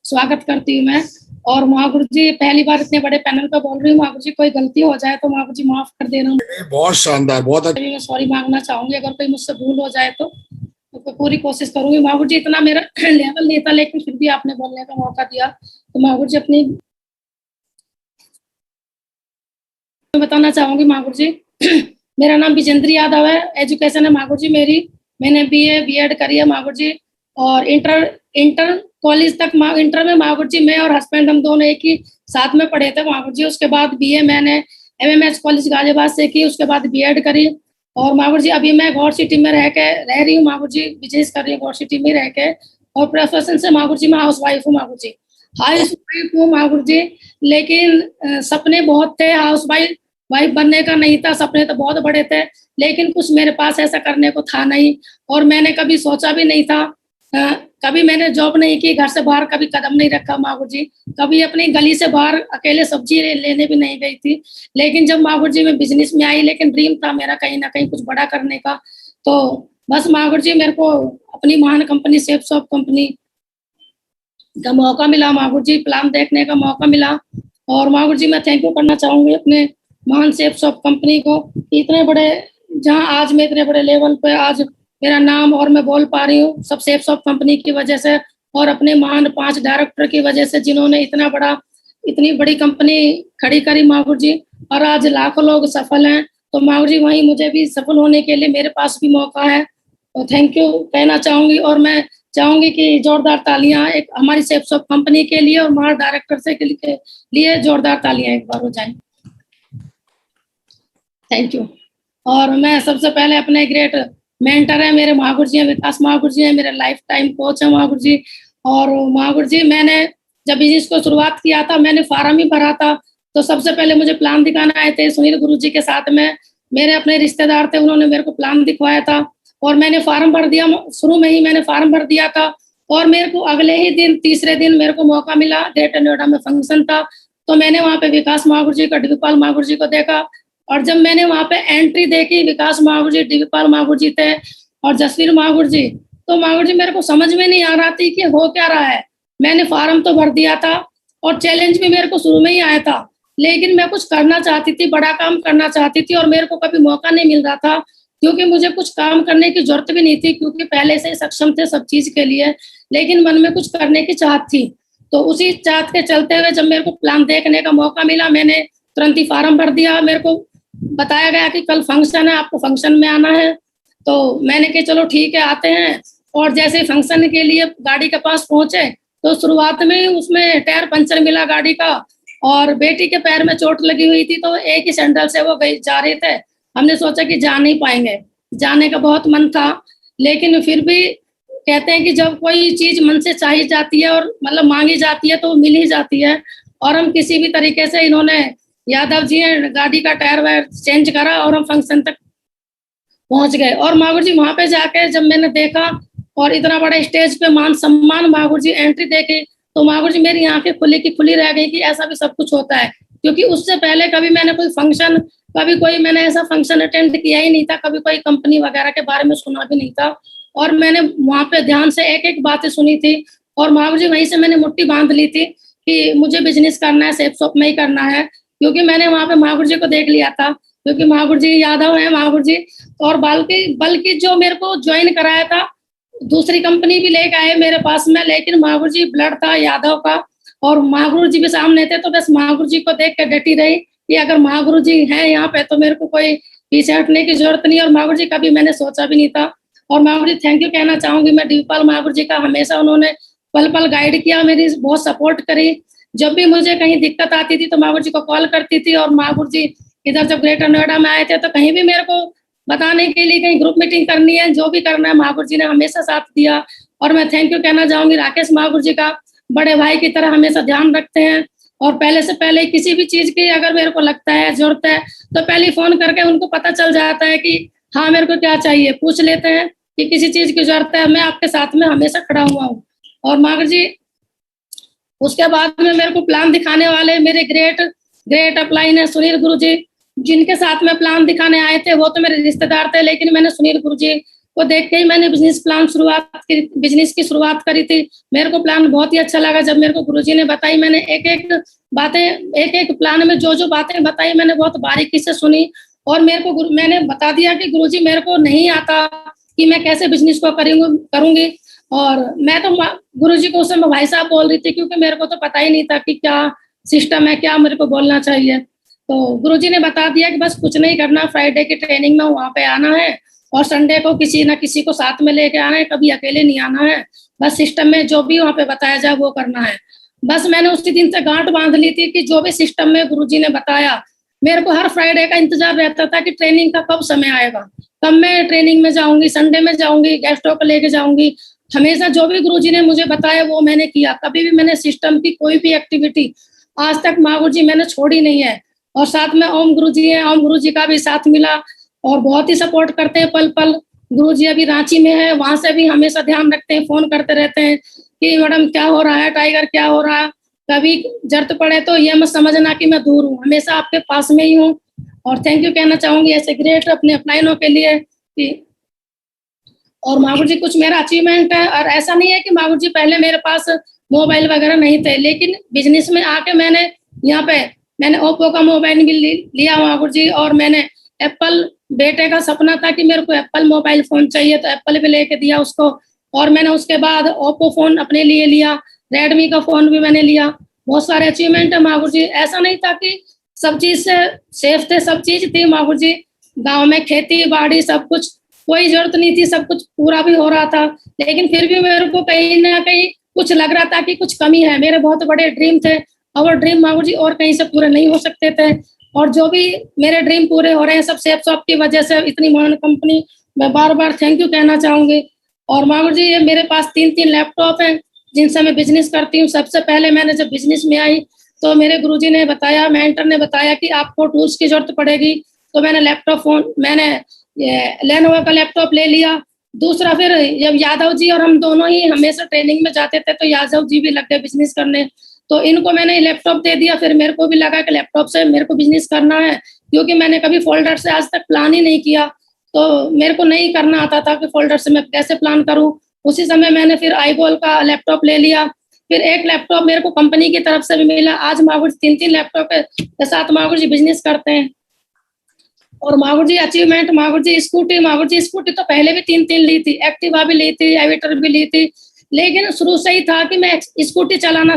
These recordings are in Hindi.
स्वागत करती हूँ मैं। और महागुरु जी, पहली बार इतने बड़े पैनल पे बोल रही हूँ। महागुरु जी, कोई गलती हो जाए तो महागुरु जी माफ कर देना। बहुत शानदार, बहुत अच्छा। मैं सॉरी मांगना चाहूंगी अगर कोई मुझसे भूल हो जाए तो पूरी कोशिश करूंगी। महागुरु जी, इतना मेरा लेवल नहीं था, लेकिन फिर भी आपने बोलने का मौका दिया, तो महागुरु जी अपनी बताना चाहूंगी। महागुरु जी, मेरा नाम विजेंद्र यादव है। एजुकेशन है महागुरु जी मेरी, मैंने बीए बीएड करी है महागुरु जी। और इंटर कॉलेज तक इंटर में महागुरु जी मैं और हस्बैंड हम दोनों एक ही साथ में पढ़े थे महागुरु जी। उसके बाद बीए मैंने एमएमएस कॉलेज गाजियाबाद से की, उसके बाद बीएड करी। और महागुरु जी अभी मैं गौर सिटी में रह रही हूँ महागुरु जी, बिजनेस कर रही हूँ गौर सिटी में रह के। और प्रोफेशन से महागुरु जी मैं हाउस वाइफ हूँ महागुरु जी, हाउस वाइफ हूँ महागुरु जी। लेकिन सपने बहुत थे, हाउस वाइफ बनने का नहीं था, सपने तो बहुत बड़े थे, लेकिन कुछ मेरे पास ऐसा करने को था नहीं। और मैंने कभी सोचा भी नहीं था, कभी मैंने जॉब नहीं की, घर से बाहर कभी कदम नहीं रखा महागुरु जी। कभी अपनी गली से बाहर अकेले सब्जी लेने भी नहीं गई थी। लेकिन जब महागुरु जी मैं बिजनेस में आई, लेकिन ड्रीम था मेरा कहीं ना कहीं कुछ बड़ा करने का। तो बस महागुरु जी मेरे को अपनी महान कंपनी सेफ शॉप कंपनी का मौका मिला महागुरु जी, प्लान देखने का मौका मिला। और महागुरु जी मैं थैंक यू करना चाहूंगी अपने महान सेफ शॉप कंपनी को, इतने बड़े, जहां आज मैं इतने बड़े लेवल पे आज मेरा नाम और मैं बोल पा रही हूँ, सब सेफ शॉप कंपनी की वजह से और अपने महान 5 डायरेक्टर की वजह से, जिन्होंने इतनी बड़ी कंपनी खड़ी करी महागुरु जी। और आज लाखों लोग सफल हैं। तो महागुरु जी वहीं मुझे भी सफल होने के लिए मेरे पास भी मौका है, तो थैंक यू कहना चाहूंगी। और मैं चाहूंगी कि जोरदार तालियां एक हमारी सेफ शॉप कंपनी के लिए और महान डायरेक्टर से के लिए जोरदार तालियां एक बार हो जाए। Thank you. और मैं सबसे पहले अपने ग्रेट मेंटर है मेरे महागुरु जी हैं, विकास महागुरु जी हैं, मेरे लाइफ टाइम कोच है महागुरु जी। और महागुरु जी मैंने जब बिजनेस को शुरुआत किया था, मैंने फार्म ही भरा था, तो सबसे पहले मुझे प्लान दिखाना आए थे सुनील गुरु जी के साथ में, मेरे अपने रिश्तेदार थे, उन्होंने मेरे को प्लान दिखवाया था और मैंने फार्म भर दिया। शुरू में ही मैंने फार्म भर दिया था और मेरे को अगले ही दिन तीसरे दिन मेरे को मौका मिला, ग्रेटर नोएडा में फंक्शन था, तो मैंने वहाँ पे विकास महागुरु जी का डिवीपाल महागुरु जी को देखा। और जब मैंने वहाँ पे एंट्री देखी, विकास महागुरु जी, डिवीपाल महागुरु जी थे और जसवीर महागुरु जी, तो महागुरु जी मेरे को समझ में नहीं आ रहा थी कि हो क्या रहा है। मैंने फार्म तो भर दिया था और चैलेंज भी मेरे को शुरू में ही आया था, लेकिन मैं कुछ करना चाहती थी, बड़ा काम करना चाहती थी और मेरे को कभी मौका नहीं मिल रहा था, क्योंकि मुझे कुछ काम करने की जरूरत भी नहीं थी, क्योंकि पहले से सक्षम थे सब चीज के लिए, लेकिन मन में कुछ करने की चाहत थी। तो उसी चाहत के चलते हुए जब मेरे को प्लान देखने का मौका मिला, मैंने तुरंत ही फार्म भर दिया। मेरे को बताया गया कि कल फंक्शन है, आपको फंक्शन में आना है, तो मैंने कहा चलो ठीक है आते हैं। और जैसे फंक्शन के लिए गाड़ी के पास पहुंचे, तो शुरुआत में उसमें टायर पंचर मिला गाड़ी का और बेटी के पैर में चोट लगी हुई थी, तो एक ही सैंडल से वो जा रहे थे। हमने सोचा कि जा नहीं पाएंगे, जाने का बहुत मन था, लेकिन फिर भी कहते हैं कि जब कोई चीज मन से चाहिए जाती है और मतलब मांगी जाती है तो मिल ही जाती है। और हम किसी भी तरीके से, इन्होंने यादव जी ने गाड़ी का टायर वायर चेंज करा और हम फंक्शन तक पहुंच गए। और महागुरु जी वहां पे जाके जब मैंने देखा और इतना बड़ा स्टेज पे मान सम्मान महागुरु जी एंट्री देखी, तो महागुरु जी मेरी आंखें खुली की खुली रह गई कि ऐसा भी सब कुछ होता है, क्योंकि उससे पहले कभी मैंने कोई फंक्शन, कभी कोई मैंने ऐसा फंक्शन अटेंड किया ही नहीं था, कभी कोई कंपनी वगैरह के बारे में सुना भी नहीं था। और मैंने वहां पे ध्यान से एक एक बातें सुनी थी और महागुरु जी वहीं से मैंने मुट्ठी बांध ली थी कि मुझे बिजनेस करना है, सेफ शॉप में ही करना है, क्योंकि मैंने वहां पे महागुरु जी को देख लिया था, क्योंकि महागुरु जी यादव है महागुरु जी। और बल्कि जो मेरे को ज्वाइन कराया था, दूसरी कंपनी भी लेके आए मेरे पास में, लेकिन महागुरु जी ब्लड था यादव का और महागुरु जी भी सामने थे, तो बस महागुरु जी को देख के डटी रही कि अगर महागुरु जी हैं यहाँ पे तो मेरे को कोई पीछे हटने की जरूरत नहीं। और महागुरु जी कभी मैंने सोचा भी नहीं था। और महागुरु जी थैंक यू कहना चाहूंगी मैं डिवीपाल महागुरु जी का, हमेशा उन्होंने पल पल गाइड किया, मेरी बहुत सपोर्ट करी। जब भी मुझे कहीं दिक्कत आती थी तो महागुरु जी को कॉल करती थी। और महागुरु जी इधर जब ग्रेटर नोएडा में आए थे तो कहीं भी मेरे को बताने के लिए, कहीं ग्रुप मीटिंग करनी है, जो भी करना है, महागुरु जी ने हमेशा साथ दिया। और मैं थैंक यू कहना चाहूंगी राकेश महागुरु जी का, बड़े भाई की तरह हमेशा ध्यान रखते हैं। और पहले से पहले किसी भी चीज की अगर मेरे को लगता है जरूरत है, तो पहले फोन करके उनको पता चल जाता है कि हाँ मेरे को क्या चाहिए, पूछ लेते हैं कि किसी चीज की जरूरत है, मैं आपके साथ में हमेशा खड़ा हुआ हूँ। और महागुरु जी उसके बाद में मेरे को प्लान दिखाने वाले मेरे ग्रेट अपलाइन है सुनील गुरु जी, जिनके साथ में प्लान दिखाने आए थे, वो तो मेरे रिश्तेदार थे, लेकिन मैंने सुनील गुरु जी को देख के ही मैंने बिजनेस की शुरुआत करी थी। मेरे को प्लान बहुत ही अच्छा लगा जब मेरे को गुरुजी ने बताई। मैंने एक एक प्लान में जो जो बातें बताई मैंने बहुत बारीकी से सुनी, और मैंने बता दिया कि गुरुजी मेरे को नहीं आता कि मैं कैसे बिजनेस को करूंगी। और मैं तो गुरुजी को उस समय भाई साहब बोल रही थी, क्योंकि मेरे को तो पता ही नहीं था कि क्या सिस्टम है, क्या मेरे को बोलना चाहिए। तो गुरुजी ने बता दिया कि बस कुछ नहीं करना, फ्राइडे की ट्रेनिंग में वहां पे आना है और संडे को किसी ना किसी को साथ में लेके आना है, कभी अकेले नहीं आना है। बस सिस्टम में जो भी वहां पे बताया जाए वो करना है। बस मैंने उसी दिन से गांठ बांध ली थी कि जो भी सिस्टम में गुरुजी ने बताया, मेरे को हर फ्राइडे का इंतजार रहता था कि ट्रेनिंग का कब समय आएगा, कब मैं ट्रेनिंग में जाऊंगी, संडे में जाऊंगी, गेस्टों को लेके जाऊंगी। हमेशा जो भी गुरुजी ने मुझे बताया वो मैंने किया। कभी भी मैंने सिस्टम की कोई भी एक्टिविटी आज तक माँ गुरुजी मैंने छोड़ी नहीं है। और साथ में ओम गुरुजी है, ओम गुरुजी का भी साथ मिला और बहुत ही सपोर्ट करते हैं पल पल। गुरुजी अभी रांची में है, वहां से भी हमेशा ध्यान रखते हैं, फोन करते रहते हैं कि मैडम क्या हो रहा है, टाइगर क्या हो रहा है। कभी जरूरत पड़े तो ये मत समझना कि मैं दूर हूँ, हमेशा आपके पास में ही हूँ। और थैंक यू कहना चाहूंगी ऐसे ग्रेट अपने अपलाइनों के लिए कि। और माँ गुरुजी कुछ मेरा अचीवमेंट है, और ऐसा नहीं है कि माँ गुरुजी पहले मेरे पास मोबाइल वगैरह नहीं थे, लेकिन बिजनेस में आके मैंने ओप्पो का मोबाइल भी लिया माँ गुरुजी। और मैंने एप्पल, बेटे का सपना था कि मेरे को एप्पल मोबाइल फोन चाहिए तो एप्पल भी लेके दिया उसको। और मैंने उसके बाद ओप्पो फोन अपने लिए लिया, रेडमी का फोन भी मैंने लिया। बहुत सारे अचीवमेंट है माँ गुरुजी। ऐसा नहीं था कि सब चीज से सेफ थे, सब चीज थी माँ गुरुजी। गाँव में खेती बाड़ी सब कुछ, कोई जरूरत नहीं थी, सब कुछ पूरा भी हो रहा था। लेकिन फिर भी मेरे को कहीं ना कहीं कुछ लग रहा था कि कुछ कमी है। मेरे बहुत बड़े ड्रीम थे और वो ड्रीम माँ गुरुजी और कहीं से पूरे नहीं हो सकते थे। और जो भी मेरे ड्रीम पूरे हो रहे हैं सब सेफ शॉप की वजह से, इतनी महान कंपनी, मैं बार बार थैंक यू कहना चाहूंगी। और माँ गुरुजी ये मेरे पास 3 लैपटॉप हैं जिनसे मैं बिजनेस करती हूँ। सबसे पहले मैंने जब बिजनेस में आई तो मेरे गुरुजी ने बताया, मेंटर ने बताया कि आपको टूल्स की जरूरत पड़ेगी, तो मैंने लेनोवो का लैपटॉप ले लिया। दूसरा फिर जब यादव जी और हम दोनों ही हमेशा ट्रेनिंग में जाते थे तो यादव जी भी लग गए बिजनेस करने, तो इनको मैंने लैपटॉप दे दिया। फिर मेरे को भी लगा कि लैपटॉप से मेरे को बिजनेस करना है, क्योंकि मैंने कभी फोल्डर से आज तक प्लान ही नहीं किया, तो मेरे को नहीं करना आता था कि फोल्डर से मैं कैसे प्लान करूं। उसी समय मैंने फिर आईबॉल का लैपटॉप ले लिया। फिर एक लैपटॉप मेरे को कंपनी की तरफ से भी मिला। आज माँ गुरुजी 3 लैपटॉप के साथ माँ गुरुजी बिजनेस करते हैं। और माँ गुरुजी अचीवमेंट, माँ गुरुजी स्कूटी तो पहले भी 3 ली थी, एक्टिवा भी ली थी, एविटर भी ली थी। लेकिन शुरू से ही था कि मैं स्कूटी चलाना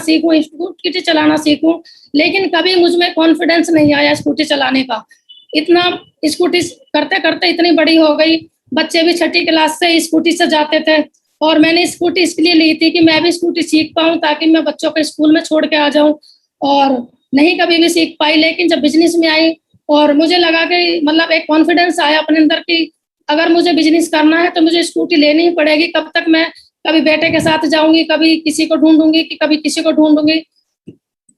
सीखूं, लेकिन कभी मुझ में कॉन्फिडेंस नहीं आया स्कूटी चलाने का। इतना स्कूटी करते करते इतनी बड़ी हो गई, बच्चे भी 6ठी क्लास से स्कूटी से जाते थे। और मैंने स्कूटी इसलिए ली थी कि मैं भी स्कूटी सीख पाऊं, ताकि मैं बच्चों को स्कूल में छोड़ के आ जाऊं। और नहीं कभी भी सीख पाई, लेकिन जब बिजनेस में आई और मुझे लगा कि मतलब एक कॉन्फिडेंस आया अपने अंदर कि अगर मुझे बिजनेस करना है तो मुझे स्कूटी लेनी ही पड़ेगी। कब तक मैं कभी बेटे के साथ जाऊंगी, कभी किसी को ढूंढूंगी, कि कभी किसी को ढूंढूंगी।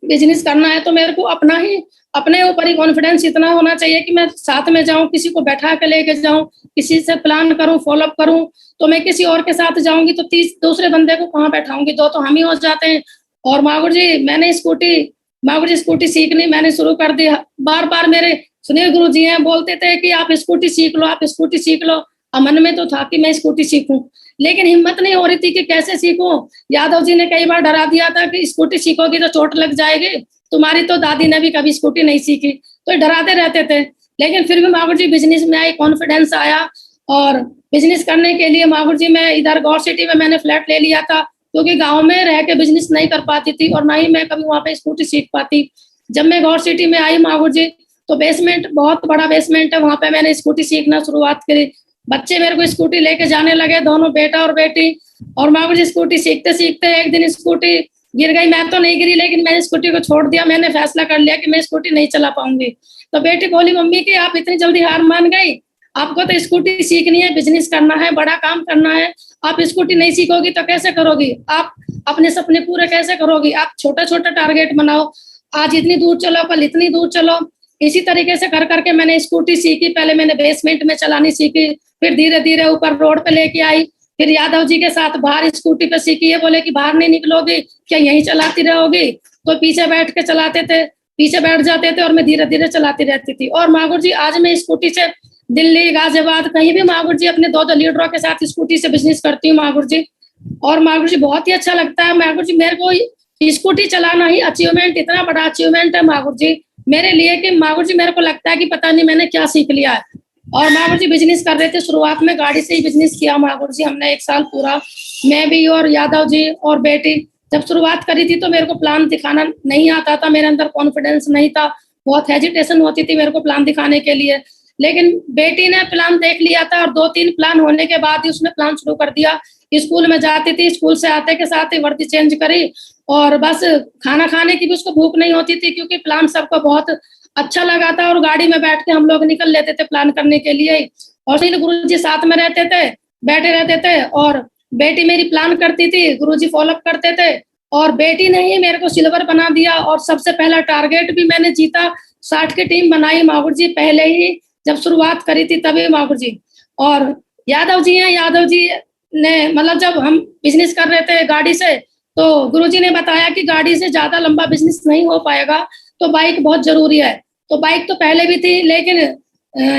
बिजनेस करना है तो मेरे को अपने ऊपर ही कॉन्फिडेंस इतना होना चाहिए कि मैं साथ में जाऊं, किसी को बैठा के लेके जाऊं, किसी से प्लान करूं, फॉलोअप करूं। तो मैं किसी और के साथ जाऊंगी तो 30 दूसरे बंदे को कहाँ बैठाऊंगी, 2 तो हम ही हो जाते हैं। और माँ गुरुजी स्कूटी सीखनी मैंने शुरू कर दी। बार बार मेरे सुनील गुरुजी हैं बोलते थे कि आप स्कूटी सीख लो। अब मन में तो था कि मैं स्कूटी सीखूं, लेकिन हिम्मत नहीं हो रही थी कि कैसे सीखूं। यादव जी ने कई बार डरा दिया था कि स्कूटी सीखोगी तो चोट लग जाएगी, तुम्हारी तो दादी ने भी कभी स्कूटी नहीं सीखी, तो डराते रहते थे। लेकिन फिर भी माँ गुरुजी बिजनेस में आई, कॉन्फिडेंस आया। और बिजनेस करने के लिए माँ गुरुजी में इधर गौर सिटी में मैंने फ्लैट ले लिया था, क्योंकि गाँव में रह के बिजनेस नहीं कर पाती थी और ना ही मैं कभी वहाँ पे स्कूटी सीख पाती। जब मैं गौर सिटी में आई माँ गुरुजी, तो बेसमेंट, बहुत बड़ा बेसमेंट है, वहाँ पे मैंने स्कूटी सीखना शुरुआत करी। बच्चे मेरे को स्कूटी लेके जाने लगे, दोनों बेटा और बेटी। और माँ गुरुजी स्कूटी सीखते सीखते एक दिन स्कूटी गिर गई। मैं तो नहीं गिरी, लेकिन मैंने स्कूटी को छोड़ दिया। मैंने फैसला कर लिया कि मैं स्कूटी नहीं चला पाऊंगी। तो बेटी बोली, मम्मी की आप इतनी जल्दी हार मान गई, आपको तो स्कूटी सीखनी है, बिजनेस करना है, बड़ा काम करना है, आप स्कूटी नहीं सीखोगी तो कैसे करोगी, आप अपने सपने पूरे कैसे करोगी। आप छोटा छोटा टारगेट बनाओ, आज इतनी दूर चलो, कल इतनी दूर चलो। इसी तरीके से कर करके मैंने स्कूटी सीखी। पहले मैंने बेसमेंट में चलानी सीखी, फिर धीरे धीरे ऊपर रोड पे लेके आई। फिर यादव जी के साथ बाहर स्कूटी पे सीखी है। बोले कि बाहर नहीं निकलोगी क्या, यहीं चलाती रहोगी। तो पीछे बैठ के चलाते थे, पीछे बैठ जाते थे और मैं धीरे धीरे चलाती रहती थी। और माँ गुरुजी आज मैं स्कूटी से दिल्ली, गाजियाबाद, कहीं भी माँ जी अपने 2-2 लीडरों के साथ स्कूटी से बिज़नेस करती हूँ माँ जी। और माँ जी बहुत ही अच्छा लगता है माँ जी, मेरे को स्कूटी चलाना ही अचीवमेंट, इतना बड़ा अचीवमेंट है माँ जी मेरे लिए कि माँ जी मेरे को लगता है कि पता नहीं मैंने क्या सीख लिया है। और माँ जी बिज़नेस कर रहे थे, शुरुआत में गाड़ी से ही बिज़नेस किया माँ जी हमने 1 साल पूरा, मैं भी और यादव जी और बेटी। जब शुरुआत करी थी तो मेरे को प्लान दिखाना नहीं आता था, मेरे अंदर कॉन्फिडेंस नहीं था, बहुत हेजिटेशन होती थी मेरे को प्लान दिखाने के लिए। लेकिन बेटी ने प्लान देख लिया था और 2-3 प्लान होने के बाद ही उसने प्लान शुरू कर दिया। स्कूल में जाती थी, स्कूल से आते के साथ ही वर्दी चेंज करी और बस खाना खाने की भी उसको भूख नहीं होती थी क्योंकि प्लान सबको बहुत अच्छा लगा था और गाड़ी में बैठ के हम लोग निकल लेते थे प्लान करने के लिए। और फिर गुरुजी साथ में रहते थे, बैठे रहते थे और बेटी मेरी प्लान करती थी, गुरुजी फॉलो अप करते थे और बेटी ने ही मेरे को सिल्वर बना दिया और सबसे पहला टारगेट भी मैंने जीता। 60 की टीम बनाई माँ जी पहले ही जब शुरुआत करी थी तभी माँ जी। और यादव जी हैं, यादव जी ने मतलब जब हम बिजनेस कर रहे थे गाड़ी से तो गुरुजी ने बताया कि गाड़ी से ज्यादा लंबा बिजनेस नहीं हो पाएगा, तो बाइक बहुत जरूरी है। तो बाइक तो पहले भी थी लेकिन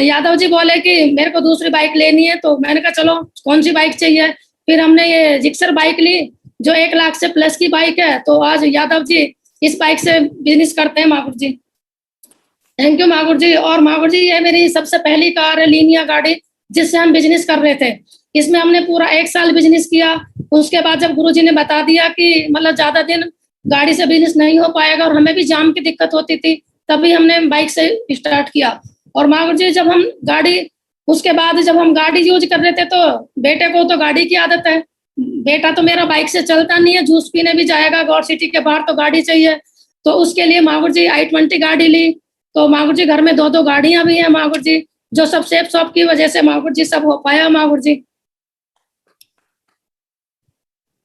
यादव जी बोले कि मेरे को दूसरी बाइक लेनी है, तो मैंने कहा चलो कौन सी बाइक चाहिए। फिर हमने ये जिक्सर बाइक ली जो 1 लाख से प्लस की बाइक है। तो आज यादव जी इस बाइक से बिजनेस करते हैं माकुर जी। थैंक यू माकुर जी। और माकुर जी ये मेरी सबसे पहली कार है लीनिया गाड़ी जिससे हम बिजनेस कर रहे थे। इसमें हमने पूरा 1 साल बिजनेस किया। उसके बाद जब गुरुजी ने बता दिया कि मतलब ज्यादा दिन गाड़ी से बिजनेस नहीं हो पाएगा और हमें भी जाम की दिक्कत होती थी, तभी हमने बाइक से स्टार्ट किया। और माकुर जी जब हम गाड़ी उसके बाद जब हम गाड़ी यूज कर रहे थे तो बेटे को तो गाड़ी की आदत है, बेटा तो मेरा बाइक से चलता नहीं है, जूस पीने भी जाएगा गौर सिटी के बाहर तो गाड़ी चाहिए। तो उसके लिए माकुर जी i20 गाड़ी ली। तो माकुर जी घर में 2-2 गाड़ियां भी हैं माकुर जी, जो सब सेफ शॉप की वजह से माकुर जी सब हो पाया माकुर जी।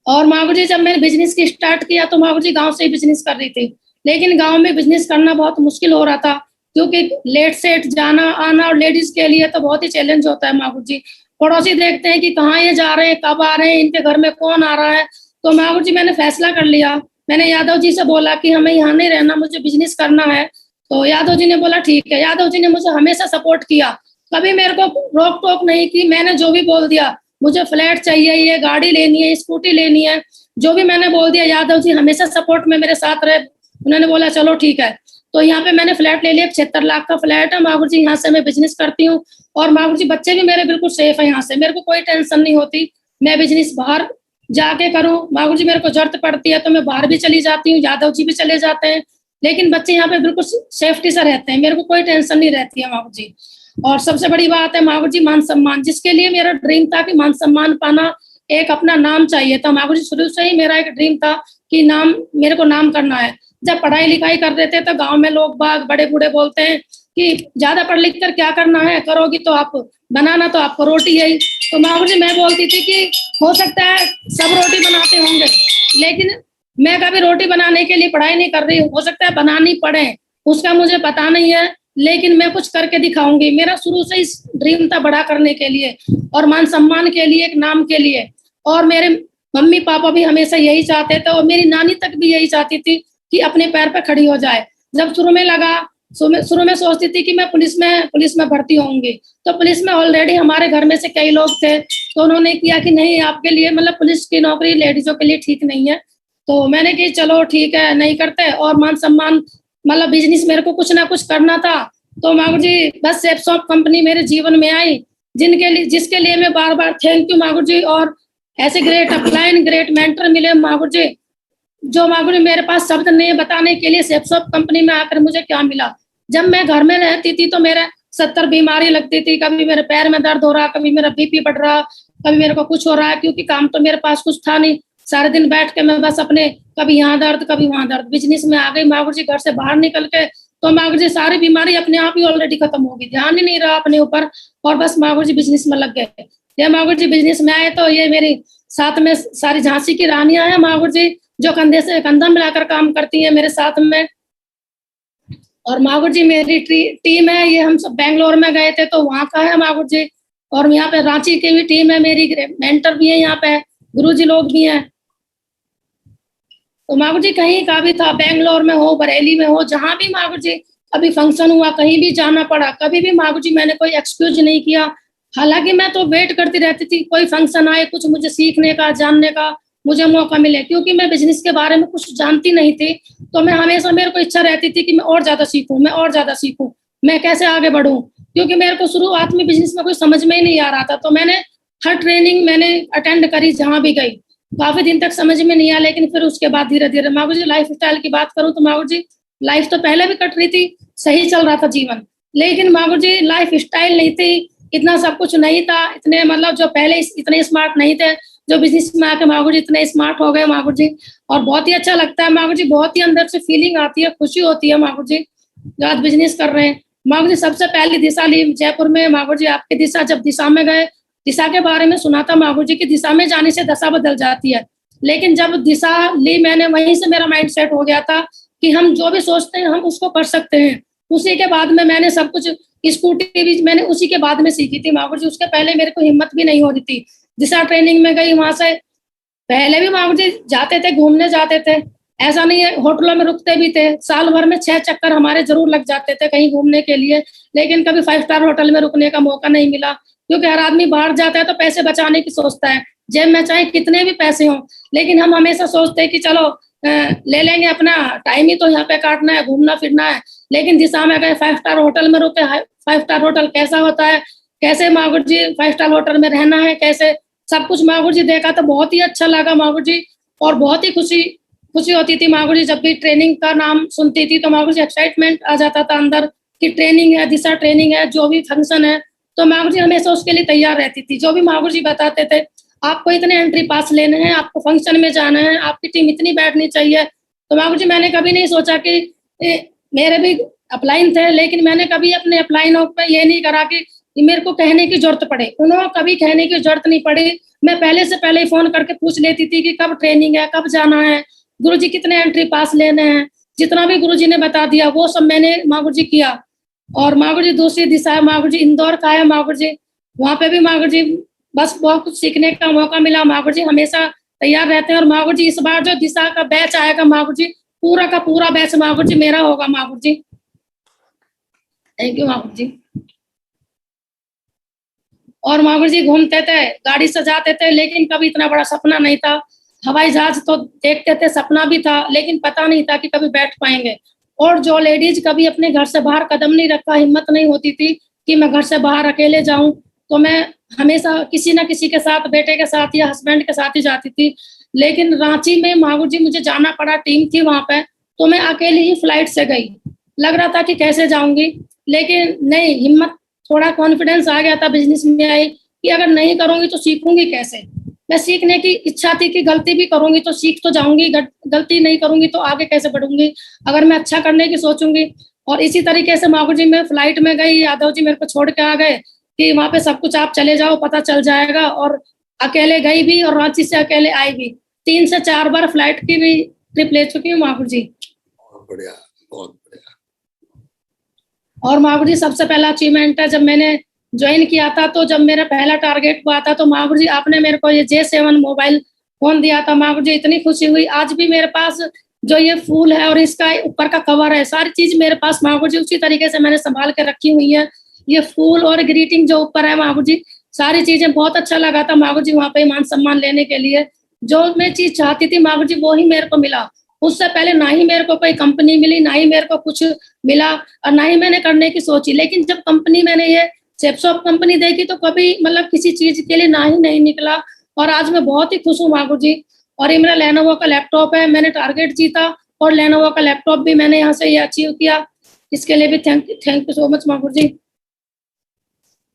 और माकुर जी जब मैंने बिजनेस की स्टार्ट किया तो माकुर जी गांव से ही बिजनेस कर रही थी, लेकिन गांव में बिजनेस करना बहुत मुश्किल हो रहा था क्योंकि लेट सेट जाना आना और लेडीज के लिए तो बहुत ही चैलेंज होता है माकुर जी। पड़ोसी देखते हैं कि कहाँ ये जा रहे हैं, कब आ रहे हैं, इनके घर में कौन आ रहा है। तो माकुर जी मैंने फैसला कर लिया, मैंने यादव जी से बोला कि हमें यहाँ नहीं रहना, मुझे बिजनेस करना है। तो यादव जी ने बोला ठीक है। यादव जी ने मुझे हमेशा सपोर्ट किया, कभी मेरे को रोक टोक नहीं की, मैंने जो भी बोल दिया मुझे फ्लैट चाहिए, ये गाड़ी लेनी है, स्कूटी लेनी है, जो भी मैंने बोल दिया यादव जी हमेशा सपोर्ट में मेरे साथ रहे। उन्होंने बोला चलो ठीक है। तो यहाँ पे मैंने फ्लैट ले लिया, 75 लाख का फ्लैट है माकुर जी, यहाँ से मैं बिजनेस करती हूँ। और माकुर जी बच्चे भी मेरे बिल्कुल सेफ है यहाँ से, मेरे को कोई टेंशन नहीं होती मैं बिजनेस बाहर जाके करूँ। माकुर जी मेरे को जरूरत पड़ती है तो मैं बाहर भी चली जाती हूँ, यादव जी भी चले जाते हैं, लेकिन बच्चे यहाँ पे बिल्कुल सेफ्टी से रहते हैं, मेरे को कोई टेंशन नहीं रहती है माकुर जी। और सबसे बड़ी बात है माकुर जी मान सम्मान, जिसके लिए मेरा ड्रीम था कि मान सम्मान पाना, एक अपना नाम चाहिए था माकुर जी, शुरू से ही मेरा एक ड्रीम था कि नाम मेरे को नाम करना है। जब पढ़ाई लिखाई कर रहे थे तो गांव में लोग बाग बड़े बूढ़े बोलते हैं कि ज्यादा पढ़ लिख कर क्या करना है, करोगी तो आप बनाना तो आपको रोटी है। तो माकुर जी मैं बोलती थी कि हो सकता है सब रोटी बनाते होंगे लेकिन मैं कभी रोटी बनाने के लिए पढ़ाई नहीं कर रही हूँ, हो सकता है बनानी पड़े उसका मुझे पता नहीं है, लेकिन मैं कुछ करके दिखाऊंगी। मेरा शुरू से ही ड्रीम था बड़ा करने के लिए और मान सम्मान के लिए, एक नाम के लिए। और मेरे मम्मी पापा भी हमेशा यही चाहते थे और मेरी नानी तक भी यही चाहती थी कि अपने पैर पर खड़ी हो जाए। जब शुरू में लगा, शुरू में सोचती थी कि मैं पुलिस में भर्ती होंगी, तो पुलिस में ऑलरेडी हमारे घर में से कई लोग थे, तो उन्होंने किया कि नहीं आपके लिए मतलब पुलिस की नौकरी लेडीजों के लिए ठीक नहीं है। तो मैंने कि चलो ठीक है नहीं करते। और मान सम्मान मतलब बिजनेस मेरे को कुछ ना कुछ करना था। तो माकुर जी बस सेफ शॉप कंपनी मेरे जीवन में आई, जिसके लिए मैं बार बार थैंक यू माकुर जी। और ऐसे ग्रेट अपलाइन ग्रेट मेंटर मिले माकुर जी, जो माकुर जी मेरे पास शब्द नहीं बताने के लिए सेफ शॉप कंपनी में आकर मुझे क्या मिला। जब मैं घर में रहती थी तो मेरे 70 बीमारी लगती थी, कभी मेरे पैर में दर्द हो रहा, कभी मेरा बीपी बढ़ रहा, कभी मेरे को कुछ हो रहा है, क्योंकि काम तो मेरे पास कुछ था नहीं, सारे दिन बैठ के मैं बस अपने कभी यहाँ दर्द कभी वहां दर्द। बिजनेस में आ गई माकुर जी घर से बाहर निकल के, तो माकुर जी सारी बीमारी अपने आप ही ऑलरेडी खत्म होगी, ध्यान ही नहीं रहा अपने ऊपर और बस माकुर जी बिजनेस में लग गए। ये माकुर जी बिजनेस में आए तो ये मेरी साथ में सारी झांसी की रानियां हैं माकुर जी, जो कंधे से कंधा मिलाकर काम करती है मेरे साथ में। और माकुर जी मेरी टीम है, ये हम सब बेंगलोर में गए थे तो वहाँ का है माकुर जी। और यहाँ पे रांची की भी टीम है मेरी, मेंटर भी है यहाँ पे, गुरुजी लोग भी हैं। तो माकुर जी कहीं का भी था, बेंगलोर में हो बरेली में हो जहां भी माकुर जी कभी फंक्शन हुआ, कहीं भी जाना पड़ा, कभी भी माँ जी मैंने कोई एक्सक्यूज नहीं किया। हालांकि मैं तो वेट करती रहती थी कोई फंक्शन आए, कुछ मुझे सीखने का, जानने का मुझे मौका मिले, क्योंकि मैं बिजनेस के बारे में कुछ जानती नहीं थी। तो मैं हमेशा, मेरे को इच्छा रहती थी कि मैं और ज्यादा सीखूं, मैं और ज्यादा सीखूं, मैं कैसे आगे बढ़ूं, क्योंकि मेरे को शुरुआत में बिजनेस में कुछ समझ में ही नहीं आ रहा था। तो मैंने हर ट्रेनिंग मैंने अटेंड करी, जहां भी गई। काफी दिन तक समझ में नहीं आया, लेकिन फिर उसके बाद धीरे धीरे माँ जी लाइफ स्टाइल की बात करूँ तो माँ जी लाइफ तो पहले भी कट रही थी, सही चल रहा था जीवन, लेकिन माँ जी लाइफ स्टाइल नहीं थी, इतना सब कुछ नहीं था, इतने मतलब जो पहले इतने स्मार्ट नहीं थे, जो बिजनेस में आके माँ जी इतने स्मार्ट हो गए माँ जी। और बहुत ही अच्छा लगता है माँ जी, बहुत ही अंदर से फीलिंग आती है, खुशी होती है माँ जी, जो आज बिजनेस कर रहे हैं। माँ जी सबसे पहली दिशा ली जयपुर में, माँ जी आपकी दिशा, जब दिशा में गए, दिशा के बारे में सुना था माँ जी की दिशा में जाने से दशा बदल जाती है, लेकिन जब दिशा ली मैंने, वहीं से मेरा माइंड सेट हो गया था कि हम जो भी सोचते हैं हम उसको कर सकते हैं। उसी के बाद में मैंने सब कुछ, स्कूटी भी मैंने उसी के बाद में सीखी थी माँ जी, उसके पहले मेरे को हिम्मत भी नहीं हो रही थी। दिशा ट्रेनिंग में गई, वहां से पहले भी माँ जी जाते थे, घूमने जाते थे, ऐसा नहीं है, होटलों में रुकते भी थे, साल भर में 6 चक्कर हमारे जरूर लग जाते थे कहीं घूमने के लिए, लेकिन कभी 5 स्टार होटल में रुकने का मौका नहीं मिला, क्योंकि हर आदमी बाहर जाता है तो पैसे बचाने की सोचता है, जेब में चाहे कितने भी पैसे हों, लेकिन हम हमेशा सोचते हैं कि चलो ले लेंगे, अपना टाइम ही तो यहाँ पे काटना है, घूमना फिरना है। लेकिन दिशा में गए, 5 स्टार होटल में रुके, 5 स्टार होटल कैसा होता है, कैसे माँ जी 5 स्टार होटल में रहना है, कैसे सब कुछ माँ जी देखा, तो बहुत ही अच्छा लगा माँ जी। और बहुत ही खुशी होती थी माँ जी, जब भी ट्रेनिंग का नाम सुनती थी तो माँ जी एक्साइटमेंट आ जाता था अंदर कि ट्रेनिंग है, दिशा ट्रेनिंग है, जो भी फंक्शन है, तो माँ जी हमेशा उसके लिए तैयार रहती थी। जो भी माँ जी बताते थे, आपको इतने एंट्री पास लेने हैं, आपको फंक्शन में जाना है, आपकी टीम इतनी बैठनी चाहिए, तो माँ जी मैंने कभी नहीं सोचा कि मेरे भी अपलाइन थे, लेकिन मैंने कभी अपने अपलाइनों पर ये नहीं करा कि मेरे को कहने की जरूरत पड़े, उन्होंने कभी कहने की जरूरत नहीं पड़ी। मैं पहले से पहले ही फोन करके पूछ लेती थी कि कब ट्रेनिंग है, कब जाना है, गुरुजी कितने एंट्री पास लेने हैं, जितना भी गुरुजी ने बता दिया वो सब मैंने माँ जी किया। और माँ जी दूसरी दिशा है, माँ जी इंदौर का है माँ जी, वहाँ पे भी माँ जी बस बहुत कुछ सीखने का मौका मिला। माँ जी हमेशा तैयार रहते हैं, और माँ जी इस बार जो दिशा का बैच आएगा माँ जी, पूरा का पूरा बैच माँ जी मेरा होगा माँ जी। थैंक यू माँ जी। और माँ जी घूमते थे, गाड़ी सजाते थे, लेकिन कभी इतना बड़ा सपना नहीं था। हवाई जहाज तो देखते थे, सपना भी था, लेकिन पता नहीं था कि कभी बैठ पाएंगे। और जो लेडीज कभी अपने घर से बाहर कदम नहीं रखा, हिम्मत नहीं होती थी कि मैं घर से बाहर अकेले जाऊं, तो मैं हमेशा किसी ना किसी के साथ, बेटे के साथ या हस्बैंड के साथ ही जाती थी। लेकिन रांची में माँ जी मुझे जाना पड़ा, टीम थी वहां पे, तो मैं अकेली ही फ्लाइट से गई। लग रहा था कि कैसे जाऊंगी, लेकिन नहीं, हिम्मत, थोड़ा कॉन्फिडेंस आ गया था बिजनेस में आई कि अगर नहीं करूंगी तो सीखूंगी कैसे। मैं सीखने की इच्छा थी कि गलती भी करूंगी तो सीख तो जाऊंगी, गलती नहीं करूंगी तो आगे कैसे बढ़ूंगी, अगर मैं अच्छा करने की सोचूंगी। और इसी तरीके से माँ जी मैं फ्लाइट में गई, यादव जी मेरे को छोड़ के आ गए कि वहां पे सब कुछ आप चले जाओ, पता चल जाएगा। और अकेले गई भी और रांची से अकेले आई भी, 3 से 4 बार फ्लाइट की भी ट्रिप ले चुकी हूँ माँ जी। बहुत बढ़िया, बहुत बढ़िया। और माँ जी सबसे पहला अचीवमेंट है, जब मैंने ज्वाइन किया था, तो जब मेरा पहला टारगेट हुआ था, तो माँ जी आपने मेरे को ये J7 मोबाइल फोन दिया था। माँ जी इतनी खुशी हुई, आज भी मेरे पास जो ये फूल है और इसका ऊपर का कवर है, सारी चीज मेरे पास माँ जी उसी तरीके से मैंने संभाल के रखी हुई है। ये फूल और ग्रीटिंग जो ऊपर है माँ जी, सारी चीजें बहुत अच्छा लगा था माँ जी वहाँ पे मान सम्मान लेने के लिए। जो मैं चीज चाहती थी माँ जी वो ही मेरे को मिला। उससे पहले ना ही मेरे को कोई कंपनी मिली, ना ही मेरे को कुछ मिला, और ना ही मैंने करने की सोची। लेकिन जब कंपनी, मैंने ये सेपसॉप कंपनी देखी, तो कभी मतलब किसी चीज के लिए ना ही नहीं निकला। और आज मैं बहुत ही खुश हूँ मागू जी। और ये मेरा लेनोवो का लैपटॉप है, मैंने टारगेट जीता और लेनोवो का लैपटॉप भी मैंने यहाँ से ये अचीव किया। इसके लिए भी थैंक यू सो मच मागू जी।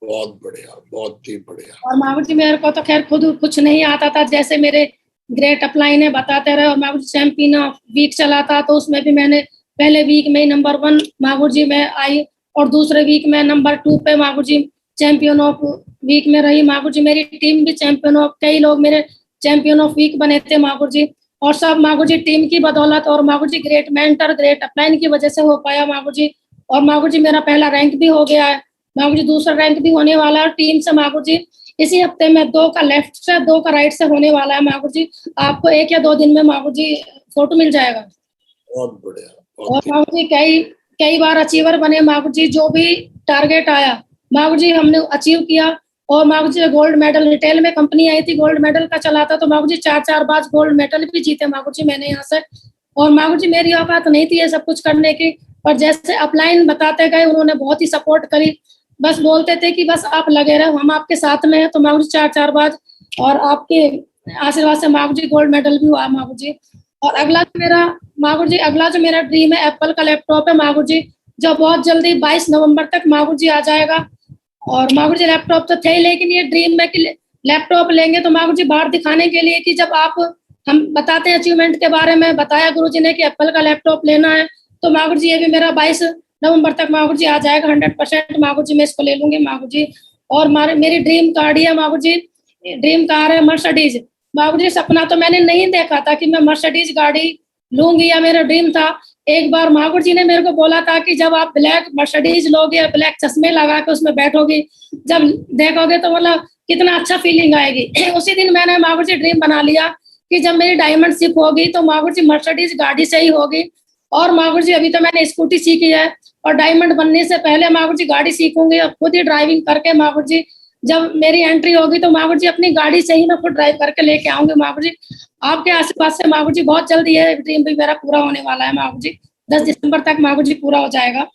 बहुत बढ़िया, बहुत ही बढ़िया। और मागू जी मेरे को तो खैर खुद कुछ नहीं आता था, जैसे मेरे ग्रेट अपलाइन है बताते रहे। और मागू जी चैंपियन ऑफ वीक चला था, तो उसमें भी मैंने पहले वीक में नंबर 1 मागू जी में आई, और दूसरे वीक में नंबर 2 पे मागू जी चैंपियन ऑफ वीक में रही। मागू जी मेरी टीम भी चैंपियन ऑफ, कई लोग मेरे चैंपियन ऑफ वीक बने थे मागू जी। और सब मागू जी टीम की बदौलत, और मागू जी ग्रेट मेंटर, ग्रेट अपलाइन की वजह से हो पाया मागू जी। और मागू जी मेरा पहला रैंक भी हो गया है मागू जी, दूसरा रैंक भी होने वाला है टीम से मागू जी। इसी हफ्ते में 2 का लेफ्ट से 2 का राइट से होने वाला है मागू जी। आपको 1 या 2 दिन में मागू जी फोटो मिल जाएगा। बहुत बढ़िया। और मागू जी कई बार अचीवर बने महाकुट जी, जो भी टारगेट आया महाकुट जी हमने अचीव किया। और महाकुट जी गोल्ड मेडल, रिटेल में कंपनी आई थी, गोल्ड मेडल का चला था, तो महाकुट जी 4-4 बार गोल्ड मेडल भी जीते महाकुट जी मैंने यहाँ से। और महाकुट जी मेरी औकात नहीं थी ये सब कुछ करने की, पर जैसे अपलाइन बताते गए उन्होंने बहुत ही सपोर्ट करी। बस बोलते थे कि बस आप लगे रहो, हम आपके साथ में हैं। तो महाकुट जी 4-4 बार और आपके आशीर्वाद से महाकुट जी गोल्ड मेडल भी हुआ महाकुट जी। और अगला जो मेरा ड्रीम है, एप्पल का लैपटॉप है महाकुट जी, जो बहुत जल्दी 22 नवंबर तक महाकुट जी आ जाएगा। और महाकुट जी लैपटॉप तो थे ही, लेकिन ये ड्रीम है कि लैपटॉप लेंगे तो महाकुट जी बाहर दिखाने के लिए कि जब आप हम बताते हैं अचीवमेंट के बारे में, बताया गुरुजी ने कि एप्पल का लैपटॉप लेना है, तो महाकुट जी ये भी मेरा 22 नवंबर तक महाकुट जी आ जाएगा 100%। महाकुट जी मैं इसको ले लूंगी महाकुट जी। और मेरी ड्रीम कार ही है महाकुट जी, ड्रीम कार है मर्सिडीज महाकुट जी। सपना तो मैंने नहीं देखा था कि मैं मर्सिडीज गाड़ी लूंगी, या मेरा ड्रीम था। एक बार महाकुट जी ने मेरे को बोला था कि जब आप ब्लैक मर्सिडीज लोगे या ब्लैक चश्मे लगा के उसमें बैठोगी, जब देखोगे तो मतलब कितना अच्छा फीलिंग आएगी। उसी दिन मैंने महाकुट जी ड्रीम बना लिया कि जब मेरी डायमंड शिप होगी तो महाकुट जी मर्सिडीज गाड़ी से ही होगी। और महाकुट जी अभी तो मैंने स्कूटी सीखी है, और डायमंड बनने से पहले महाकुट जी गाड़ी सीखूंगी और खुद ही ड्राइविंग करके महाकुट जी जब मेरी एंट्री होगी तो महाकुट जी अपनी गाड़ी से ही मैं खुद ड्राइव करके लेके आऊंगी महाकुट जी। आपके आशीर्वाद से महाकुट जी बहुत जल्दी ये ड्रीम भी मेरा पूरा होने वाला है महाकुट जी। 10 दिसंबर तक महाकुट जी पूरा हो जाएगा।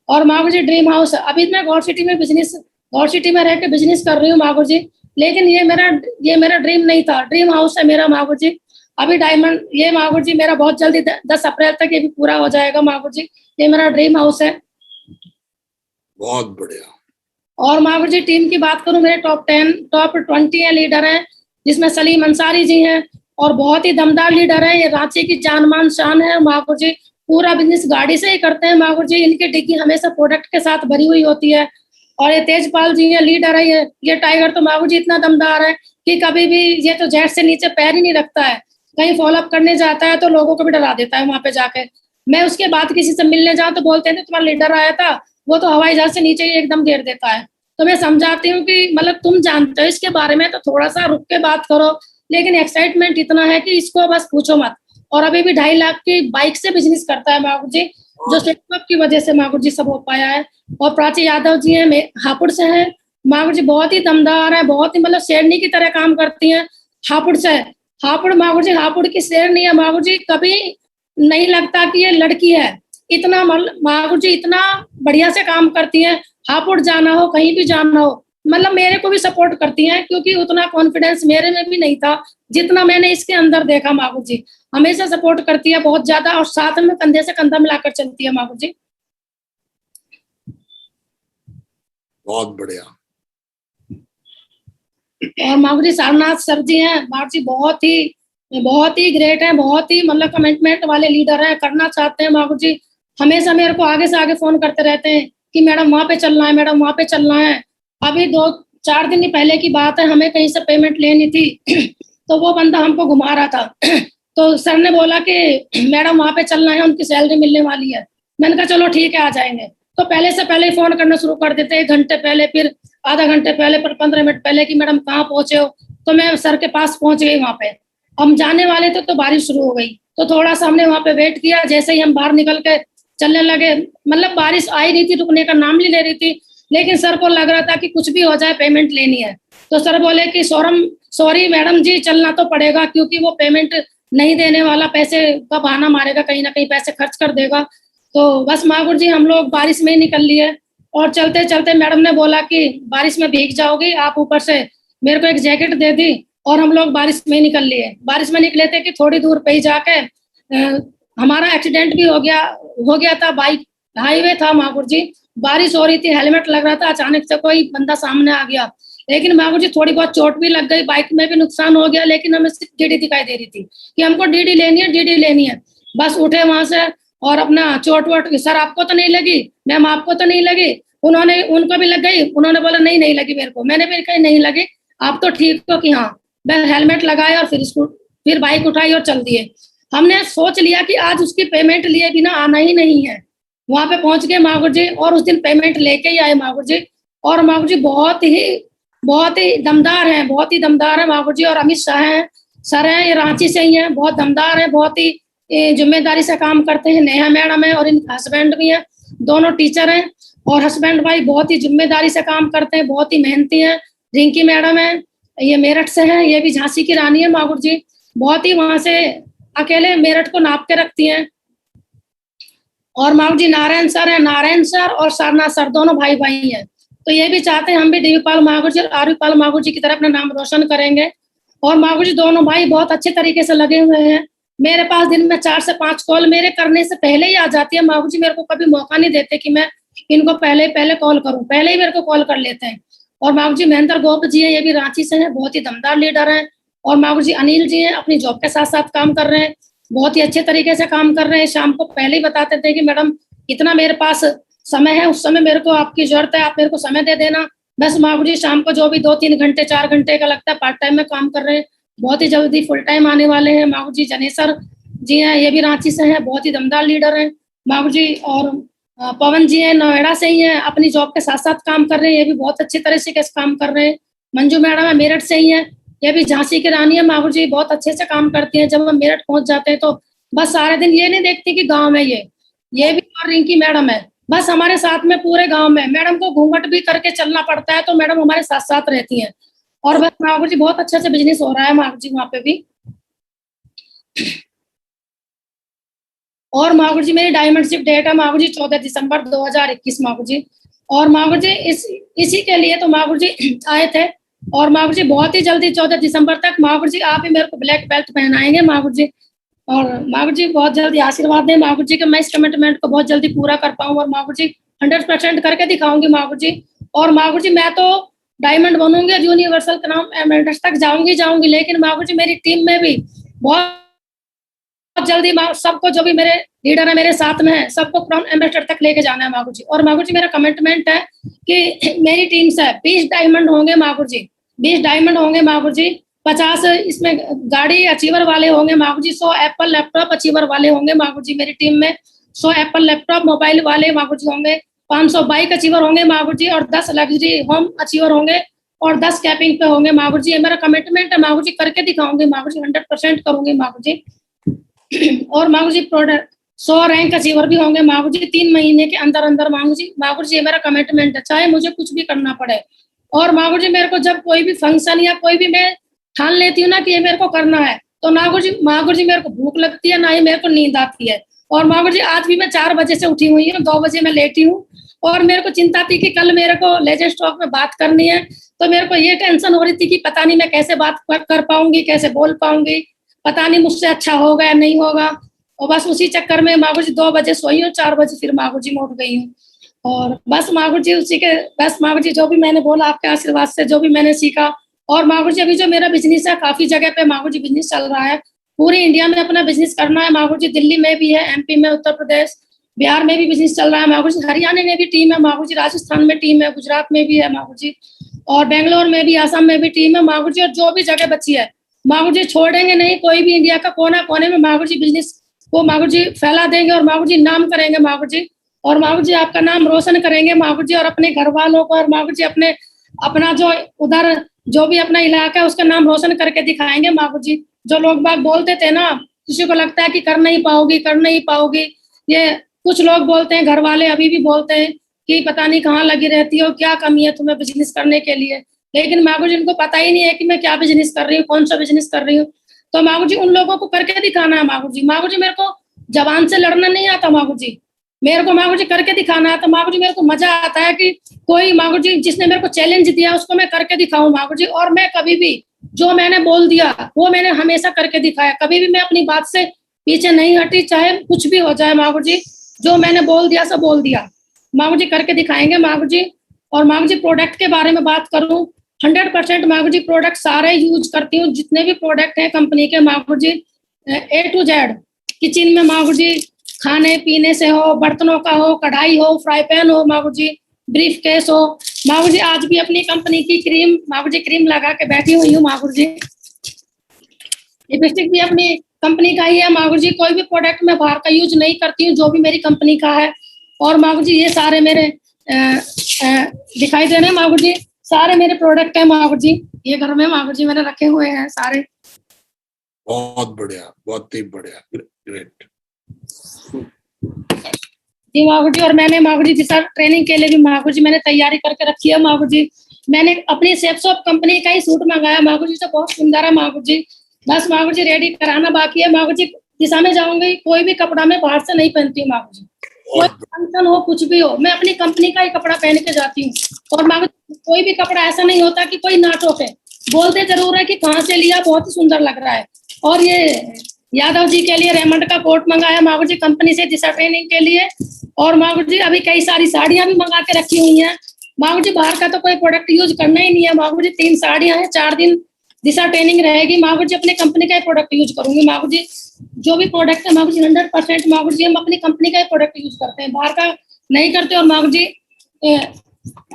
और महाकुट जी ड्रीम हाउस, अभी मैं गौर सिटी में रह के बिजनेस कर रही हूँ महाकुट जी, लेकिन ये मेरा ड्रीम नहीं था। ड्रीम हाउस है मेरा महाकुट जी। अभी डायमंड ये महाकुट जी मेरा बहुत जल्दी 10 अप्रैल तक ये भी पूरा हो जाएगा महाकुट जी। ये मेरा ड्रीम हाउस है। बहुत बढ़िया। और महाकुट जी टीम की बात करूं, मेरे टॉप 20 है लीडर हैं, जिसमें सलीम अंसारी जी हैं और बहुत ही दमदार लीडर है। ये रांची की जान मान शान है महाकुट जी। पूरा बिजनेस गाड़ी से ही करते हैं महाकुट जी। इनकी डिग्गी हमेशा प्रोडक्ट के साथ भरी हुई होती है। और ये तेजपाल जी है, लीडर है ये टाइगर। तो महाकुट जी इतना दमदार है कि कभी भी ये तो जेट से नीचे पैर ही नहीं रखता है। कहीं फॉलोअप करने जाता है तो लोगों को भी डरा देता है वहां पे जाके। मैं उसके बाद किसी से मिलने जाऊं तो बोलते हैं तुम्हारा लीडर आया था, वो तो हवाई जहाज से नीचे ही एकदम गिर देता है। तो मैं समझाती हूँ कि मतलब तुम जानते हो इसके बारे में तो थोड़ा सा रुक के बात करो, लेकिन एक्साइटमेंट इतना है कि इसको बस पूछो मत। और अभी भी 2.5 लाख की बाइक से बिजनेस करता है महाकुट जी, जो सेटअप की वजह से महाकुट जी सब हो पाया है। और प्राची यादव जी है, हापुड़ से है महाकुट जी, बहुत ही दमदार है, बहुत ही मतलब शेरनी की तरह काम करती है। हापुड़ से हापुड़ महाकुट जी, हापुड़ की शेरनी है महाकुट जी। कभी नहीं लगता कि ये लड़की है, इतना महाकुट जी इतना बढ़िया से काम करती है। हापुड़ जाना हो, कहीं भी जाना हो, मतलब मेरे को भी सपोर्ट करती हैं, क्योंकि उतना कॉन्फिडेंस मेरे में भी नहीं था जितना मैंने इसके अंदर देखा। महाकुट जी हमेशा सपोर्ट करती है बहुत ज्यादा, और साथ में कंधे से कंधा मिलाकर चलती है महाकुट जी। बहुत बढ़िया। और महाकुट जी सारनाथ सर जी हैं, महाकुट जी बहुत ही ग्रेट है, बहुत ही मतलब कमिटमेंट वाले लीडर हैं, करना चाहते हैं महाकुट जी। हमेशा मेरे को आगे से आगे फोन करते रहते हैं कि मैडम वहां पे चलना है, मैडम वहां पे चलना है। अभी 2-4 दिन पहले की बात है, हमें कहीं से पेमेंट लेनी थी तो वो बंदा हमको घुमा रहा था तो सर ने बोला कि मैडम वहां पे चलना है, उनकी सैलरी मिलने वाली है। मैंने कहा चलो ठीक है आ जाएंगे। तो पहले से पहले फोन करना शुरू कर देते, 1 घंटे पहले, फिर आधा घंटे पहले, फिर 15 मिनट पहले कि मैडम कहाँ पहुंचे हो। तो मैं सर के पास पहुंच गई। वहां पे हम जाने वाले थे तो बारिश शुरू हो गई, तो थोड़ा सा हमने वहां पे वेट किया। जैसे ही हम बाहर निकल के चलने लगे, मतलब बारिश आई नहीं थी, रुकने का नाम नहीं ले रही थी, लेकिन सर को लग रहा था कि कुछ भी हो जाए पेमेंट लेनी है। तो सर बोले कि सॉरी मैडम जी, चलना तो पड़ेगा, क्योंकि वो पेमेंट नहीं देने वाला पैसे का बहाना मारेगा, कहीं ना कहीं पैसे खर्च कर देगा। तो बस महाकुट जी हम लोग बारिश में ही निकल लिए। और चलते चलते मैडम ने बोला कि बारिश में भीग जाओगी आप, ऊपर से मेरे को एक जैकेट दे दी और हम लोग बारिश में ही निकल लिए। बारिश में निकले थे कि थोड़ी दूर पे ही जाके हमारा एक्सीडेंट भी हो गया था। बाइक हाईवे था महाकुट जी, बारिश हो रही थी, हेलमेट लग रहा था, अचानक से कोई बंदा सामने आ गया। लेकिन महाकुट जी थोड़ी बहुत चोट भी लग गई, बाइक में भी नुकसान हो गया, लेकिन हमें सिर्फ डीडी दिखाई दे रही थी कि हमको डीडी लेनी है। बस उठे वहां से और अपना चोट वोट, सर आपको तो नहीं लगी, मैम आपको तो नहीं लगी, उनको भी लग गई। उन्होंने बोला नहीं लगी मेरे को। मैंने भी कही नहीं लगी, आप तो ठीक हो कि हाँ। मैं हेलमेट लगाया और फिर बाइक उठाई और चल दिए। हमने सोच लिया कि आज उसकी पेमेंट लिए बिना आना ही नहीं है। वहां पे पहुंच गए महाकुट जी, और उस दिन पेमेंट लेके ही आए महाकुट जी। और महाकुट जी बहुत ही दमदार है महाकुट जी। और अमित शाह हैं, सर हैं, ये रांची से ही हैं, बहुत दमदार है, बहुत ही जिम्मेदारी से काम करते हैं। नेहा मैडम है और इनका हस्बैंड भी है, दोनों टीचर हैं और हस्बैंड भाई बहुत ही जिम्मेदारी से काम करते हैं, बहुत ही मेहनती हैं। रिंकी मैडम है, ये मेरठ से है, ये भी झांसी की रानी है माँ जी, बहुत ही वहां से अकेले मेरठ को नाप के रखती हैं। और माँ जी नारायण सर है, नारायण सर और सारनाथ सर दोनों भाई भाई हैं। तो ये भी चाहते हैं हम भी डीवी पाल माँ जी और आरवी पाल माँ जी की तरह अपना नाम रोशन करेंगे। और माँ जी दोनों भाई बहुत अच्छे तरीके से लगे हुए हैं। मेरे पास दिन में 4 से 5 कॉल मेरे करने से पहले ही आ जाती है। माँ जी मेरे को कभी मौका नहीं देते कि मैं इनको पहले कॉल करूं, पहले ही मेरे को कॉल कर लेते हैं। और माँ जी महेंद्र गोप जी हैं, ये भी रांची से हैं, बहुत ही दमदार लीडर हैं। और माँ जी अनिल जी हैं, अपनी जॉब के साथ साथ काम कर रहे हैं, बहुत ही अच्छे तरीके से काम कर रहे हैं। शाम को पहले ही बताते थे कि मैडम इतना मेरे पास समय है, उस समय मेरे को आपकी जरूरत है, आप मेरे को समय दे देना। बस माँ जी शाम को जो भी 2-3 घंटे 4 घंटे का लगता है पार्ट टाइम में काम कर रहे हैं, बहुत ही जल्दी फुल टाइम आने वाले हैं। माँ जी जनेसर जी हैं, ये भी रांची से हैं, बहुत ही दमदार लीडर हैं माँ जी। और पवन जी हैं, नोएडा से ही हैं, अपनी जॉब के साथ साथ काम कर रहे हैं, ये भी बहुत अच्छे तरह से काम कर रहे हैं। मंजू मैडम है, मेरठ से ही है, ये भी झांसी की रानी है माँ जी, बहुत अच्छे से काम करती है। जब हम मेरठ पहुंच जाते हैं तो बस सारे दिन ये नहीं देखती कि गांव में ये भी। और रिंकी मैडम है, बस हमारे साथ में पूरे गांव में, मैडम को घूंघट भी करके चलना पड़ता है तो मैडम हमारे साथ साथ रहती हैं। और बस माँ जी बहुत अच्छे से बिजनेस हो रहा है माँ जी वहाँ पे भी। और माँ जी मेरी डायमंड शिप डेट है माँ जी 14 दिसंबर 2021 माँ जी। और माँ जी इसी के लिए तो माँ जी आए थे। और माँ जी बहुत ही जल्दी 14 दिसंबर तक माँ जी आप ही मेरे को ब्लैक बेल्ट पहनाएंगे माँ जी। और माँ जी बहुत जल्दी आशीर्वाद दें माँ जी के, मैं इस कमिटमेंट को बहुत जल्दी पूरा कर पाऊँ और माँ जी 100% करके दिखाऊंगी माँ जी। और माँ जी मैं तो डायमंड बनूंगी, यूनिवर्सल के नाम एमएलएस तक जाऊंगी, लेकिन माँ जी मेरी टीम में भी बहुत जल्दी सबको, जो भी मेरे लीडर है मेरे साथ में है, सबको फ्रॉम एम्बेसडर तक लेके जाना है मागू जी। और मागू जी मेरा कमिटमेंट है कि मेरी टीम से 20 डायमंड होंगे मागू जी, 20 डायमंड होंगे मागू जी, 50 इसमें गाड़ी अचीवर वाले होंगे मागू जी, 100 एप्पल लैपटॉप अचीवर वाले होंगे मागू जी मेरी टीम में, 100 एप्पल लैपटॉप मोबाइल वाले मागू जी होंगे, 500 बाइक अचीवर होंगे मागू जी, और 10 लग्जरी होम अचीवर होंगे, और 10 कैपिंग पे होंगे मागू जी। ये मेरा कमिटमेंट है मागू जी, करके दिखाऊंगी मागू जी, 100% करूंगी मागू जी। और मागू जी प्रोडक्ट 100 रैंक अचीवर भी होंगे मागू जी 3 महीने के अंदर अंदर मागू जी ये मेरा कमिटमेंट है, चाहे मुझे कुछ भी करना पड़े। और मागू जी मेरे को जब कोई भी फंक्शन या कोई भी मैं ठान लेती हूँ ना कि ये मेरे को करना है, तो मागू जी मेरे को भूख लगती है, ना ही मेरे को नींद आती है। और मागू जी आज भी मैं 4 बजे से उठी हुई हूँ, 2 बजे मैं लेटी हूँ। और मेरे को चिंता थी कि कल मेरे को लेजेंड स्टॉक में बात करनी है, तो मेरे को ये टेंशन हो रही थी कि पता नहीं मैं कैसे बात कर पाऊंगी, कैसे बोल पाऊंगी, पता नहीं मुझसे अच्छा होगा या नहीं होगा। और बस उसी चक्कर में मागू जी 2 बजे सोई हूँ, 4 बजे फिर मागू जी में उठ गई हूँ। और बस मागू जी उसी के, बस मागू जी जो भी मैंने बोला आपके आशीर्वाद से, जो भी मैंने सीखा। और मागू जी अभी जो मेरा बिजनेस है, काफी जगह पे मागू जी बिजनेस चल रहा है, पूरी इंडिया में अपना बिजनेस करना है मागू जी, दिल्ली में भी है, एमपी में, उत्तर प्रदेश, बिहार में भी बिजनेस चल रहा है मागू जी, हरियाणा में भी टीम है मागू जी, राजस्थान में टीम है, गुजरात में भी है मागू जी, और बेंगलोर में भी, आसाम में भी टीम है मागू जी। और जो भी जगह बची है मागू जी छोड़ेंगे नहीं, कोई भी इंडिया का कोना कोने में मागू जी बिजनेस को मागू जी फैला देंगे, और मागू जी नाम करेंगे मागू जी, और मागू जी आपका नाम रोशन करेंगे मागू जी, और अपने घर वालों को, और मागू जी अपना जो उधर जो भी अपना इलाका है उसका नाम रोशन करके दिखाएंगे मागू जी। जो लोग बाग बोलते थे ना, किसी को लगता है कि कर नहीं पाओगी, ये कुछ लोग बोलते हैं, घर वाले अभी भी बोलते हैं कि पता नहीं कहाँ लगी रहती हो, क्या कमी है तुम्हें बिजनेस करने के लिए। लेकिन मागू जी उनको पता ही नहीं है कि मैं क्या बिजनेस कर रही हूँ, कौन सा बिजनेस कर रही हूँ। तो मागू जी उन लोगों को करके दिखाना है मागू जी मेरे को जबान से लड़ना नहीं आता मागू जी, मेरे को मागू जी करके दिखाना है। तो मागू जी मेरे को मजा आता है कि कोई मागू जी जिसने मेरे को चैलेंज दिया उसको मैं करके दिखाऊं मागू जी। और मैं कभी भी जो मैंने बोल दिया वो मैंने हमेशा करके दिखाया, कभी भी मैं अपनी बात से पीछे नहीं हटी, चाहे कुछ भी हो जाए मागू जी, जो मैंने बोल दिया सब बोल दिया मागू जी, करके दिखाएंगे मागू जी। और मागू जी प्रोडक्ट के बारे में बात करूं, 100% मागू जी प्रोडक्ट सारे यूज करती हूँ, जितने भी प्रोडक्ट हैं कंपनी के मागू जी, A to Z किचन में मागू जी, खाने पीने से हो, बर्तनों का हो, कढ़ाई हो, फ्राई पैन हो मागू जी, ब्रीफ केस हो मागू जी। आज भी अपनी कंपनी की क्रीम मागू जी क्रीम लगा के बैठी हुई हूँ मागू जी, लिपस्टिक भी अपनी कंपनी का ही है मागू जी, कोई भी प्रोडक्ट मैं बाहर का यूज नहीं करती हूँ, जो भी मेरी कंपनी का है। और मागू जी ये सारे मेरे दिखाई दे रहे हैं मागू जी, सारे मेरे प्रोडक्ट है मागू जी, ये घर में मागू जी मैंने रखे हुए हैं सारे। बहुत बढ़िया, बहुत ही बढ़िया, ग्रेट। जी मागुर जी, और मैंने मागुर जी दिशा ट्रेनिंग के लिए भी मागुर जी मैंने तैयारी करके रखी है मागुर जी। मैंने अपनी शेप शॉप कंपनी का ही सूट मंगाया मागुर जी, तो बहुत सुंदर है मागुर जी। बस मागुर जी रेडी कराना बाकी है मागुर जी। दिशा में जाऊंगी, कोई भी कपड़ा मैं बाहर से नहीं पहनती हूँ मागुर जी। कोई बहुत फंक्शन हो, कुछ भी हो, मैं अपनी कंपनी का ही कपड़ा पहन के जाती हूँ। और मागुर जी, कोई भी कपड़ा ऐसा नहीं होता कि कोई ना टोके, बोलते जरूर है कि कहाँ से लिया, बहुत ही सुंदर लग रहा है। और ये यादव जी के लिए रेमंड का कोट मंगाया मागुर जी कंपनी से दिशा ट्रेनिंग के लिए। और मागुर जी अभी कई सारी साड़ियां भी मंगा के रखी हुई हैं मागुर जी। बाहर का तो कोई प्रोडक्ट यूज करना ही नहीं है मागुर जी। 3 साड़ियां हैं, 4 दिन दिशा ट्रेनिंग रहेगी मागुर जी। अपनी कंपनी का ही प्रोडक्ट यूज करूंगी मागुर जी। जो भी प्रोडक्ट है मागुर जी 100% मागुर जी हम अपनी कंपनी का ही प्रोडक्ट यूज करते हैं, बाहर का नहीं करते। और मागुर जी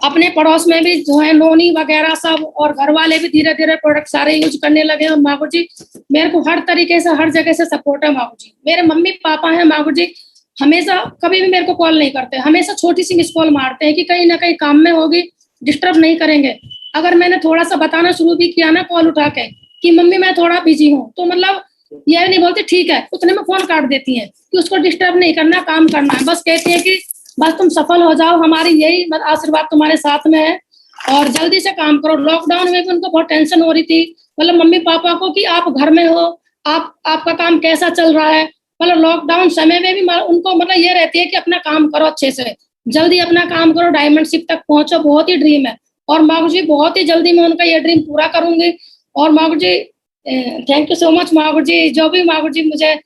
अपने पड़ोस में भी जो है नोनी वगैरह सब और घर वाले भी धीरे धीरे प्रोडक्ट सारे यूज करने लगे हैं मागुर जी। मेरे को हर तरीके से हर जगह से सपोर्ट है मागुर जी। मेरे मम्मी पापा हैं मागुर जी, हमेशा कभी भी मेरे को कॉल नहीं करते, हमेशा छोटी सी मिस कॉल मारते हैं कि कहीं ना कहीं काम में होगी, डिस्टर्ब नहीं करेंगे। अगर मैंने थोड़ा सा बताना शुरू भी किया ना कॉल उठा के कि मम्मी मैं थोड़ा बिजी हूँ, तो मतलब ये नहीं बोलते ठीक है, उतने में फोन काट देती हैं कि उसको डिस्टर्ब नहीं करना, काम करना है। बस कहती है कि बस तुम सफल हो जाओ, हमारी यही आशीर्वाद तुम्हारे साथ में है और जल्दी से काम करो। लॉकडाउन में भी उनको बहुत टेंशन हो रही थी, मतलब मम्मी पापा को, कि आप घर में हो, आपका काम कैसा चल रहा है। मतलब लॉकडाउन समय में भी उनको मतलब ये रहती है कि अपना काम करो अच्छे से, जल्दी अपना काम करो, डायमंडशिप तक पहुंचो, बहुत ही ड्रीम है। और मागुर जी बहुत ही जल्दी मैं उनका ये ड्रीम पूरा करूंगी। और मागुर जी थैंक यू सो मच मागुर जी, जो भी मागुर जी मुझे